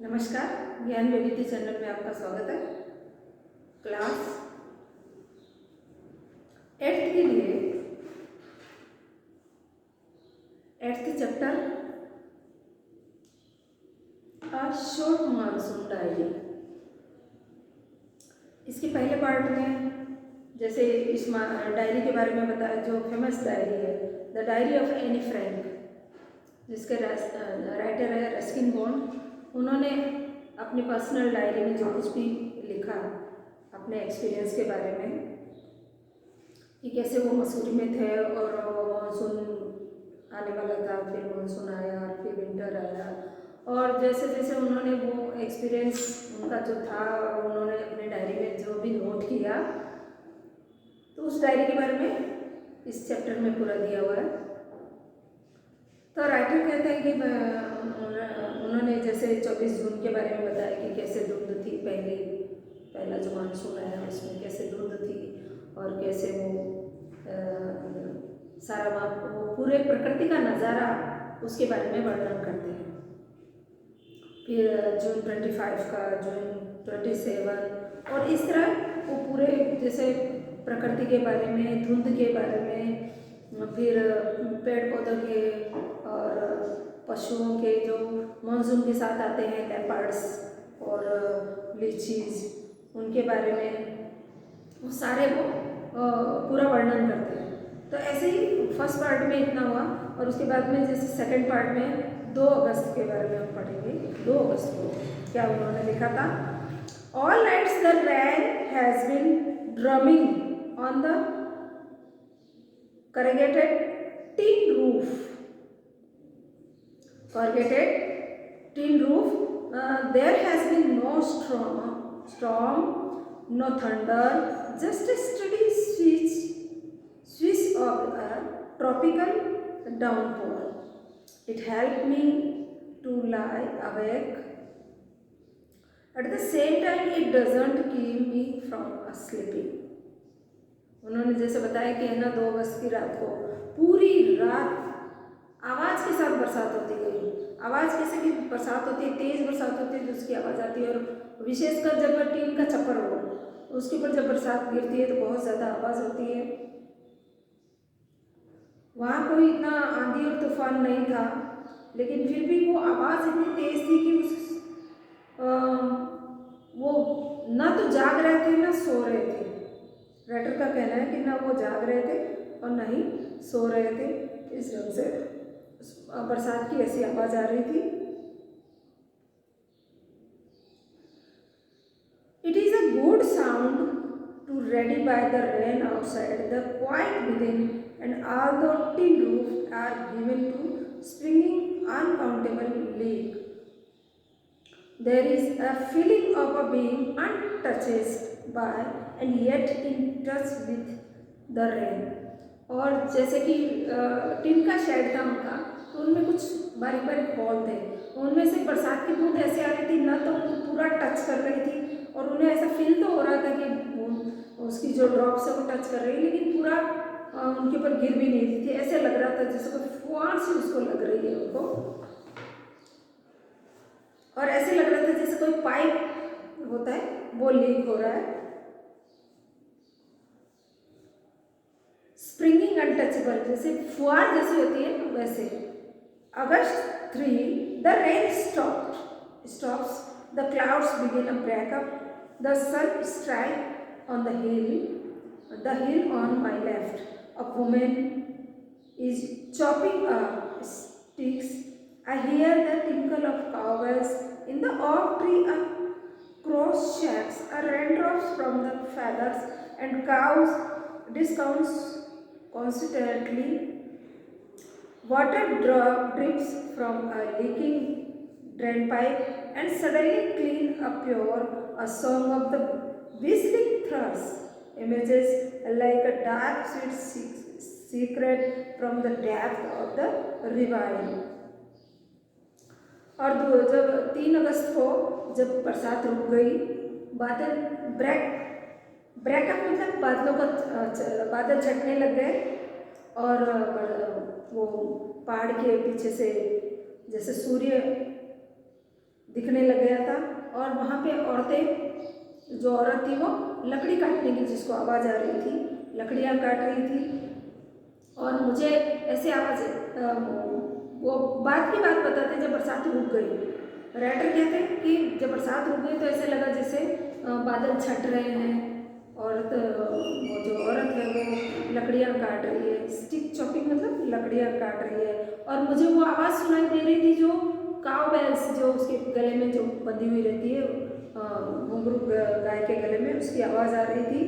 नमस्कार, ज्ञान विविधि चैनल में आपका स्वागत है। क्लास 8th के लिए 8th chapter a short monsoon diary. इसके पहले पार्ट में जैसे इस डायरी के बारे में बताया, जो फेमस डायरी है the diary of Anne Frank, जिसके राइटर है रस्किन बॉन्ड। उन्होंने अपनी पर्सनल डायरी में जो कुछ भी लिखा अपने एक्सपीरियंस के बारे में, कि कैसे वो मसूरी में थे और मानसून आने वाला था, फिर मानसून आया और फिर विंटर आया, और जैसे जैसे उन्होंने वो एक्सपीरियंस उनका जो था और उन्होंने अपने डायरी में जो भी नोट किया, तो उस डायरी के बारे में इस चैप्टर में पूरा दिया हुआ है। तो राइटर कहते हैं कि उन्होंने जैसे 24 जून के बारे में बताया कि कैसे धुंध थी, पहला जो मानसून आया उसमें कैसे धुंध थी और कैसे वो सारा वो पूरे प्रकृति का नज़ारा उसके बारे में वर्णन करते हैं। फिर जून 25 का, जून 27, और इस तरह वो पूरे जैसे प्रकृति के बारे में, धुंध के बारे में, फिर पेड़ पौधों के और पशुओं के जो मानसून के साथ आते हैं, लेपर्ड्स और लीचीज, उनके बारे में वो सारे वो पूरा वर्णन करते हैं। तो ऐसे ही फर्स्ट पार्ट में इतना हुआ, और उसके बाद में जैसे सेकंड पार्ट में 2 अगस्त के बारे में हम पढ़ेंगे। 2 अगस्त को क्या उन्होंने लिखा था? All nights the rain has been drumming on the corrugated tin roof. Corrugated tin roof. There has been no storm, no thunder, just a steady swish of a tropical downpour. It helped me to lie awake. At the same time, it doesn't keep me from sleeping. उन्होंने जैसे बताया कि है ना, 2 अगस्त की रात को पूरी रात आवाज़ के साथ बरसात होती है। आवाज़ कैसे की बरसात होती है? तेज़ बरसात होती है तो उसकी आवाज़ आती है, और विशेषकर जब टीन का छप्पर हो उसके ऊपर जब बरसात गिरती है तो बहुत ज़्यादा आवाज़ होती है। वहाँ कोई इतना आंधी और तूफान नहीं था, लेकिन फिर भी वो आवाज़ इतनी तेज़ थी कि वो ना तो जाग रहे थे ना सो रहे थे। राइटर का कहना है कि ना वो जाग रहे थे और ना ही सो रहे थे, इस ढंग से बरसात की ऐसी आवाज़ आ रही थी। It is a good sound to ready by the rain outside, the quiet within and all the tin roof are given to springing uncountable leak. There is a feeling of being untouched by and yet in touch with the rain. और जैसे कि tin का shade था उनका, तो उनमें कुछ बारीक बारीक होल थे, उनमें से बरसात की बूंद ऐसे आ रही थी ना, तो उनको पूरा टच कर रही थी, और उन्हें ऐसा फील तो हो रहा था कि बूंद उसकी जो ड्रॉप्स है वो टच कर रही है, लेकिन पूरा उनके ऊपर गिर भी नहीं रही थी। ऐसे लग रहा था जैसे कोई फुहार सी उसको लग रही है उनको, और ऐसे लग रहा था जैसे कोई पाइप होता है वो लीक हो रहा है। स्प्रिंगिंग अनटचेबल, जैसे फुहार जैसी होती है ना, वैसे। August 3, the rain stops, the clouds begin a breakup, the sun strike on the hill on my left, a women is chopping sticks. I hear the tinkle of cowbells in the oak tree across shacks, raindrops from the feathers and cows discounts constantly. Water drips from a leaking drain pipe, and suddenly clean appear a song of the whistling thrush. Images like a dark sweet secret from the depth of the ravine. और जब 3 अगस्त को जब बरसात रुक गई, बादल breakup मतलब बादल छटने लग गए, और वो पहाड़ के पीछे से जैसे सूर्य दिखने लग गया था। और वहाँ पे औरतें, जो औरत थी वो लकड़ी काटने की, जिसको आवाज़ आ रही थी, लकड़ियाँ काट रही थी। और मुझे ऐसे आवाज़, वो बात की बात बताते जब बरसात रुक गई। राइटर कहते हैं कि जब बरसात रुक गई तो ऐसे लगा जैसे बादल छट रहे हैं। वो जो औरत है वो लकड़ियाँ काट रही है, स्टिक चॉपिंग मतलब लकड़ियाँ काट रही है। और मुझे वो आवाज़ सुनाई दे रही थी जो काउ बेल्स, जो उसके गले में जो बंधी हुई रहती है, घुंघरू गाय के गले में, उसकी आवाज़ आ रही थी।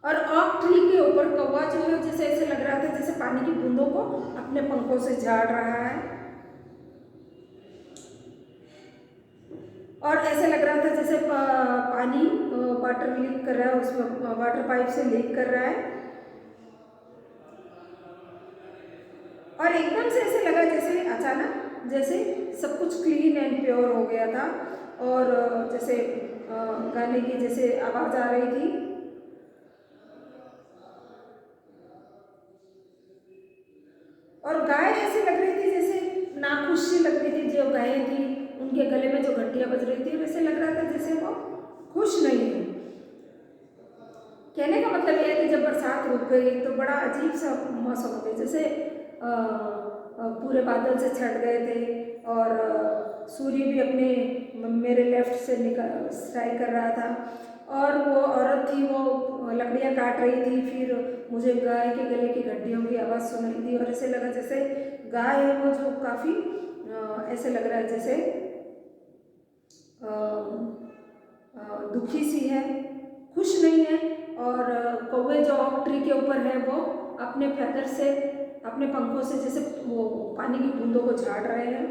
और ऑक ट्री के ऊपर कौवा जो है जैसे ऐसे लग रहा था जैसे पानी की बूंदों को अपने पंखों से झाड़ रहा है। और ऐसे लग रहा था जैसे पानी वाटर लीक कर रहा है, उसमें वाटर पाइप से लीक कर रहा है। और एकदम से ऐसे लगा जैसे अचानक जैसे सब कुछ क्लीन एंड प्योर हो गया था। और जैसे गाने की जैसे आवाज़ आ रही थी। और गाय ऐसे लग रही थी जैसे नाखुश सी लग रही थी, जो गायें थी उनके गले में जो घंटियाँ बज रही थी, वैसे लग रहा था जैसे वो खुश नहीं है। कहने का मतलब यह है कि जब बरसात रुक गई तो बड़ा अजीब सा मौसम हो गया, जैसे पूरे बादल से छट गए थे। और सूर्य भी अपने मेरे लेफ्ट से निकल स्ट्राइक कर रहा था। और वो औरत थी वो लकड़ियाँ काट रही थी। फिर मुझे गाय के गले की घंटियों की आवाज़ सुनाई दी और ऐसे लगा जैसे गाय है वो जो काफ़ी ऐसे लग रहा है जैसे दुखी सी है, खुश नहीं है। और कौवे जो ऑक ट्री के ऊपर है वो अपने फैदर से, अपने पंखों से जैसे वो पानी की बूंदों को झाड़ रहे हैं।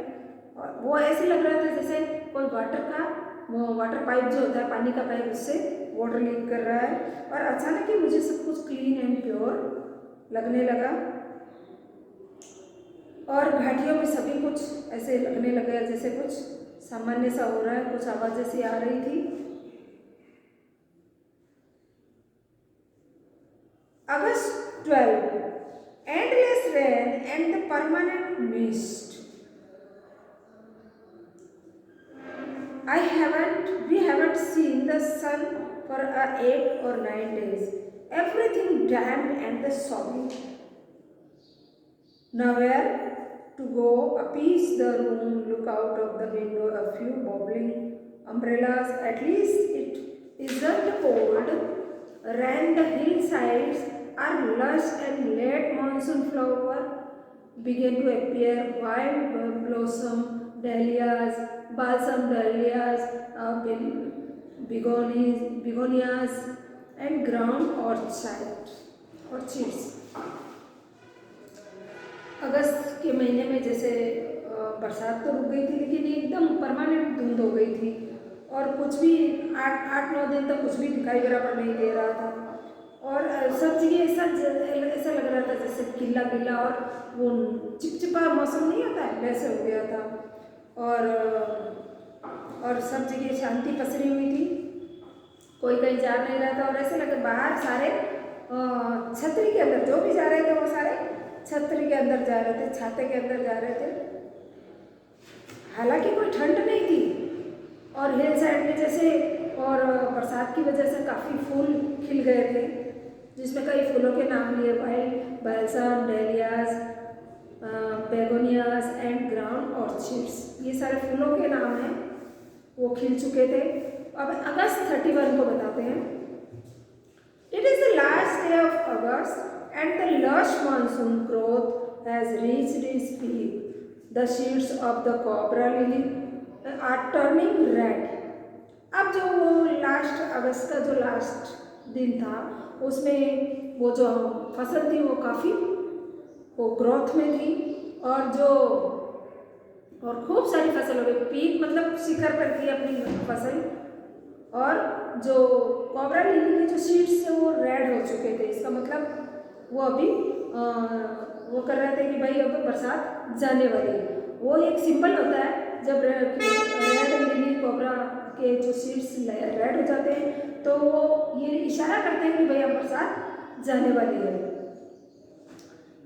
और वो ऐसे लग रहा था जैसे कोई वाटर का, वो वाटर पाइप जो होता है पानी का पाइप, उससे वाटर लीक कर रहा है। और अचानक ही मुझे सब कुछ क्लीन एंड प्योर लगने लगा। और घाटियों में सभी कुछ ऐसे लगने लगा जैसे कुछ सामान्य सा हो रहा है, कुछ आवाज़ जैसी आ रही थी। August 12, endless rain and the permanent mist. We haven't seen the sun for 8 or 9 days. Everything damp and the soggy. Nowhere to go, appease the room, look out of the window, a few bobbling umbrellas. At least it isn't cold. Ran the hillsides are lush and late monsoon flower began to appear, wild blossom, dahlias, balsam dahlias, begonias, and ground orchids. अगस्त के महीने में जैसे बरसात तो रुक गई थी, लेकिन एकदम परमानेंट धुंध हो गई थी। और कुछ भी 8-9 दिन तक कुछ भी दिखाई बराबर नहीं दे रहा था। और सब जगह ऐसा लग रहा था जैसे गीला गीला और वो चिपचिपा मौसम नहीं आता है, वैसे हो गया था। और सब जगह शांति पसरी हुई थी, कोई कहीं जा नहीं रहा था। और ऐसे लगे बाहर सारे छतरी के अंदर जो भी जा रहे थे वो सारे छतरी के अंदर जा रहे थे, छाते के अंदर जा रहे थे। हालांकि कोई ठंड नहीं थी। और हिल साइड में जैसे और बरसात की वजह से काफ़ी फूल खिल गए थे, जिसमें कई फूलों के नाम लिए, wild balsam, dahlias, begonias and ground orchids. ये सारे फूलों के नाम हैं, वो खिल चुके थे। अब अगस्त 31 को बताते हैं। It is the last day of August and the lush monsoon growth has reached its peak. The seeds of the cobra lily are turning red. अब जो वो लास्ट अगस्त का जो लास्ट दिन था, उसमें वो जो फसल थी वो काफ़ी वो ग्रोथ में थी। और खूब सारी फसल हो गई, पीक मतलब शिखर पर थी अपनी फसल। और जो कोबरा लिली के जो सीड्स थे वो रेड हो चुके थे। इसका मतलब वो अभी वो कर रहे थे कि भाई अब बरसात जाने वाली है। वो एक सिंबल होता है, जब रेड लिली कोबरा के जो सीड्स रेड हो जाते हैं तो वो ये इशारा करते हैं कि भाई अब बरसात जाने वाली है।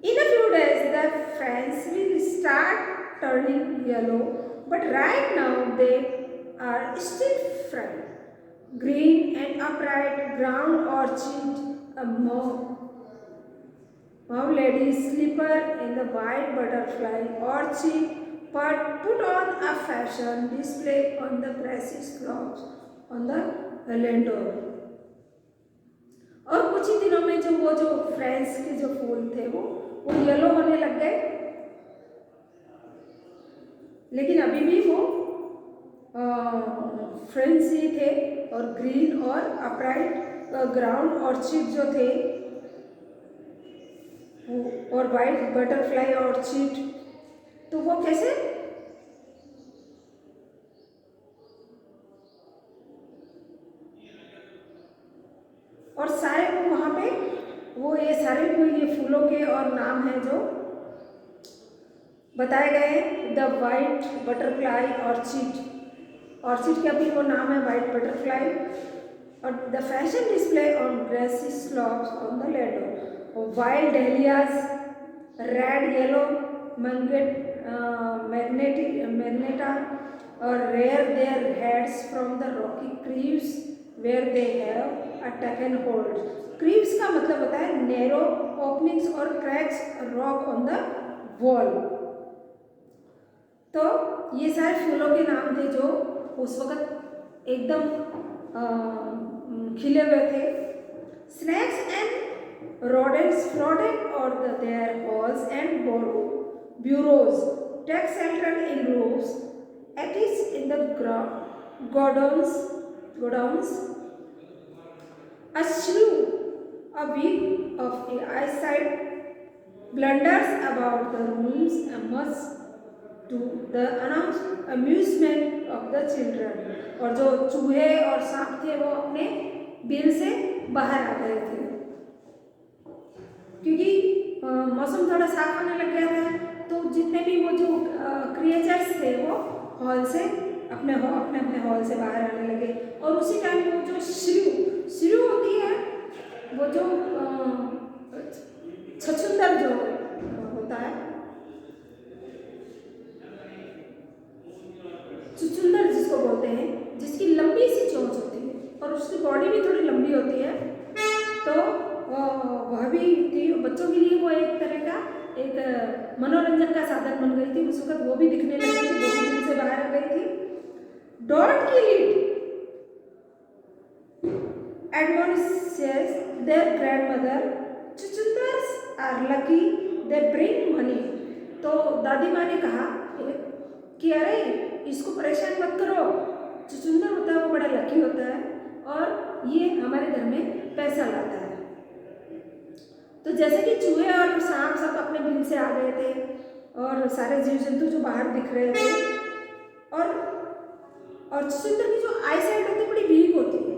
In a few days the friends will start turning yellow but right now they are still fried. Green and upright ground orchid, a mauve lady's slipper in the white butterfly orchid, but put on a fashion display on the grassy slopes on the Lindor. और कुछ ही दिनों में जो वो जो French के जो फूल थे वो येलो होने लग गए, लेकिन अभी भी वो फ्रेंच ही थे। और ग्रीन और अपराइट ग्राउंड ऑर्चिड जो थे और वाइट बटरफ्लाई ऑर्चिड, तो वो कैसे और सारे वो वहाँ पे वो ये सारे वो ये फूलों के और नाम हैं जो बताए गए हैं। The white butterfly orchid, orchid का भी वो नाम है वाइट बटरफ्लाई। और the fashion display on grassy slopes on the land, wild dahlias, red yellow magenta और rear their heads from the rocky crevices where they have a taken hold. Crevices का मतलब होता है नैरो ओपनिंग्स और cracks rock on the wall. तो ये सारे फूलों के नाम थे जो उस वक़्त एकदम खिले हुए थे। Snacks and rodents floated on their halls and bureaus, take shelter in roofs, attics in the godowns. A shrew, a week of eyesight, blunders about the rooms and much to the amusement of the children. और जो चूहे और सांप थे वो अपने bill से बाहर आ गए थे, क्योंकि मौसम थोड़ा साफ होने लग गया था। तो जितने भी वो जो क्रिएचर्स थे वो हॉल से अपने हॉल से बाहर आने लगे। और उसी टाइम वो जो श्रू होती है, वो जो छछूंदर जो होता है, चुचुंदर जिसको बोलते हैं, जिसकी लंबी सी चोंच होती है और उसकी बॉडी भी थोड़ी लंबी होती है, तो वह भी थी। बच्चों के लिए वो एक तरह का एक मनोरंजन का साधन बन गई थी। उस वक्त वो भी दिखने लगी थी, वो भी दिल से बाहर आ गई थी। Don't kill it, admonishes their grandmother, chuchundars are lucky, they bring money. तो दादी माँ ने कहा कि अरे इसको परेशान मत करो, चुचुंदर होता है वो बड़ा लकी होता है और ये हमारे घर में पैसा लाता है। तो जैसे कि चूहे और सांप सब अपने बिल से आ गए थे और सारे जीव जंतु जो बाहर दिख रहे थे, और चुचुंदर की जो आई साइट होती है बड़ी वीक होती है,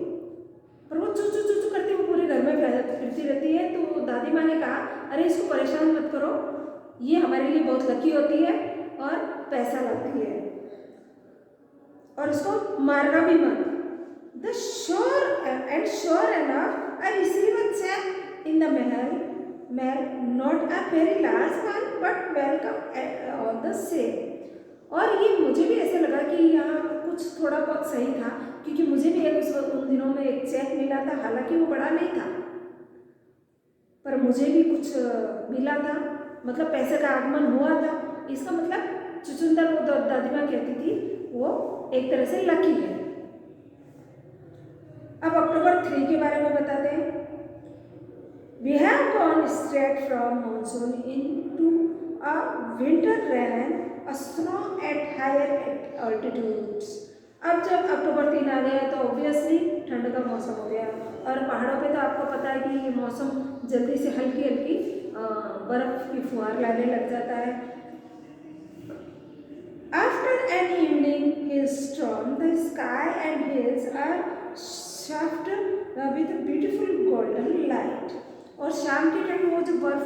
पर वो चू चू चू चू करती वो पूरे घर में फिरती रहती है। तो दादी माँ ने कहा अरे इसको परेशान मत करो, ये हमारे लिए बहुत लकी होती है और पैसा लाती है, और इसको मारना भी मत। The sure enough I receive a cheque in the mahal, not a very large one but welcome on the same. और ये मुझे भी ऐसा लगा कि यहाँ कुछ थोड़ा बहुत सही था, क्योंकि मुझे भी उन दिनों में एक चेक मिला था, हालांकि वो बड़ा नहीं था पर मुझे भी कुछ मिला था, मतलब पैसे का आगमन हुआ था। इसका मतलब चुचुंदर वो दादी माँ कहती थी वो एक तरह से लकी है। अब अक्टूबर 3 के बारे में बताते हैं। We have gone straight from monsoon into a winter rain, a snow at higher altitudes. अब जब अक्टूबर 3 आ गया तो ऑब्वियसली ठंड का मौसम हो गया, और पहाड़ों पे तो आपको पता है कि ये मौसम जल्दी से हल्की हल्की बर्फ की फुहार लाने लग जाता है। After an evening hailstorm, the sky and hills are shafted with a beautiful golden light. और शाम के टाइम वो जो बर्फ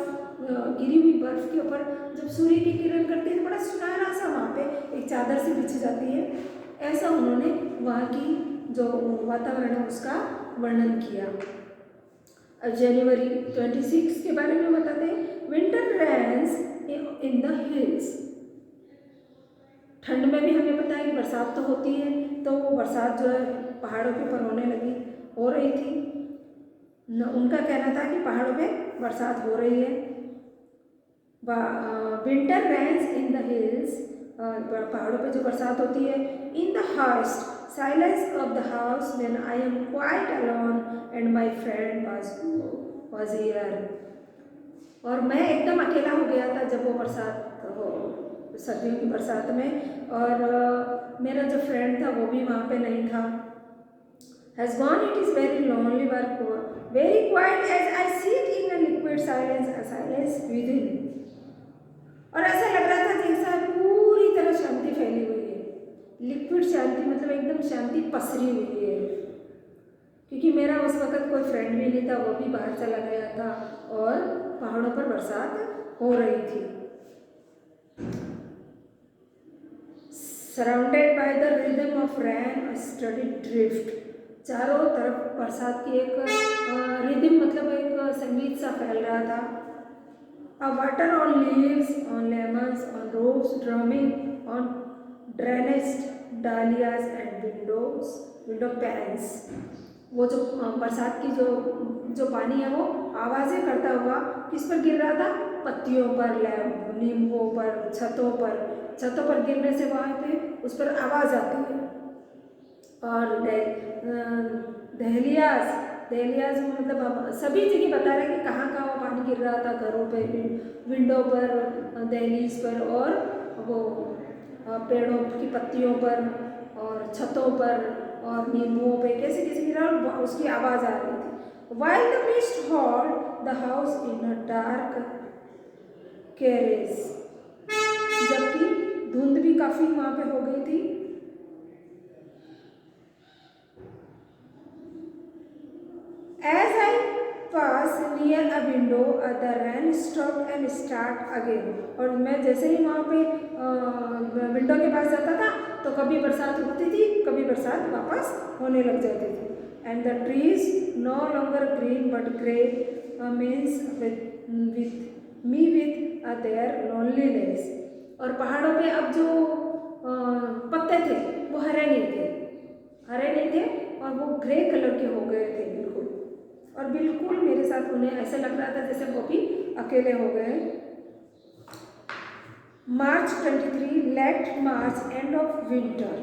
गिरी हुई बर्फ के ऊपर जब सूर्य की किरण करती है तो बड़ा सुनहरा सा वहाँ पे एक चादर सी बिछी जाती है। ऐसा उन्होंने वहाँ की जो वातावरण है उसका वर्णन किया। अब जनवरी 26 के बारे में बताते हैं। Winter rains in the hills, ठंड में भी हमें बरसात तो होती है, तो वो बरसात जो है पहाड़ों के ऊपर होने लगी, हो रही थी। उनका कहना था कि पहाड़ों पे बरसात हो रही है। Winter rains in the hills, पहाड़ों पे जो बरसात होती है। In the house silence of the house when I am quite alone and my friend was here. और मैं एकदम अकेला हो गया था जब वो बरसात हो, सर्दियों की बरसात में, और मेरा जो फ्रेंड था वो भी वहाँ पे नहीं था। Has gone, it is very lonely, very quiet as I sit in a liquid silence, a silence within. और ऐसा लग रहा था जैसा पूरी तरह शांति फैली हुई है। लिक्विड शांति मतलब एकदम शांति पसरी हुई है, क्योंकि मेरा उस वक्त कोई फ्रेंड भी नहीं था, वो भी बाहर चला गया था और पहाड़ों पर बरसात हो रही थी। Surrounded by the rhythm of rain, a study drift, चारों तरफ बरसात की एक रिदम मतलब एक संगीत सा फैल रहा था। A water on leaves, on lemons, on rose, drumming on drenched dahlias and window panes. वो जो बरसात की जो पानी है वो आवाज़ें करता हुआ किस पर गिर रहा था? पत्तियों पर, नींबुओं पर, छतों पर गिरने से वहाँ पे उस पर आवाज़ आती है। और दहलियाज मतलब सभी जगह बता रहे कि कहाँ कहाँ वो पानी गिर रहा था, घरों पे, विंडो पर, दहलीज पर, और वो पेड़ों की पत्तियों पर और छतों पर और नींबुओं पे कैसे कैसे गिरा, और उसकी आवाज़ आ रही थी। While the mist held the house in a dark carriage, जबकि धुंध भी काफ़ी वहाँ पे हो गई थी। As I passed near a window, the rain stopped and started again. और मैं जैसे ही वहाँ पे विंडो के पास जाता था तो कभी बरसात होती थी, कभी बरसात वापस होने लग जाती थी। And the trees no longer green but grey means with their loneliness. और पहाड़ों पे अब जो पत्ते थे वो हरे नहीं थे और वो ग्रे कलर के हो गए थे बिल्कुल, और बिल्कुल मेरे साथ उन्हें ऐसा लग रहा था जैसे वो भी अकेले हो गए। March 23, late March, end of winter.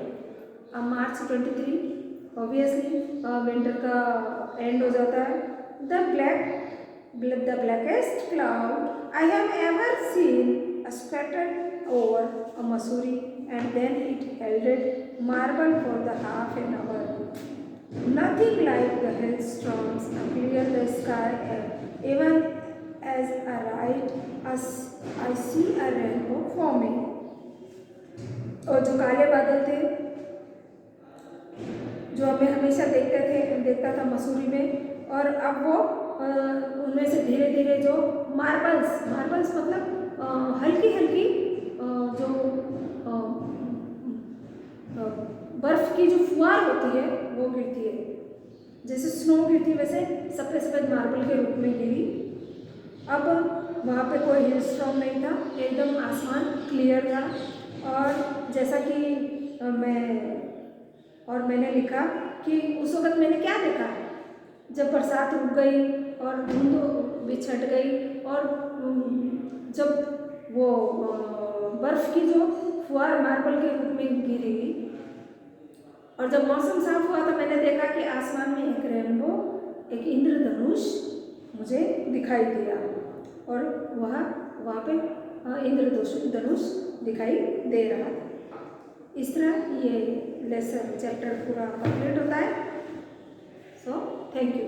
अब March 23 ऑब्वियसली विंटर का एंड हो जाता है। The blackest cloud I have ever seen scattered over a Missouri, and then it held marble for the half an hour. Nothing like the hailstorms clear the sky, even as I see a rainbow forming. और जो काले बादल थे जो हमें हमेशा देखता था मसूरी में, और अब वो उनमें से धीरे धीरे जो मार्बल्स मतलब हल्की जो बर्फ की जो फुहार होती है वो गिरती है, जैसे स्नो गिरती है वैसे सफ़ेद मार्बल के रूप में गिरी। अब वहाँ पे कोई हिल स्टॉर्म नहीं था, एकदम आसमान क्लियर था। और जैसा कि मैंने लिखा कि उस वक्त मैंने क्या देखा, जब बरसात रुक गई और धुंध भी छट गई और जब वो बर्फ़ की जो फुहार मार्बल के रूप में गिरी, और जब मौसम साफ हुआ तो मैंने देखा कि आसमान में एक रेनबो, एक इंद्रधनुष मुझे दिखाई दिया, और वहाँ पे इंद्रधनुष दिखाई दे रहा था। इस तरह ये लेसन चैप्टर पूरा कंप्लीट होता है। So thank you.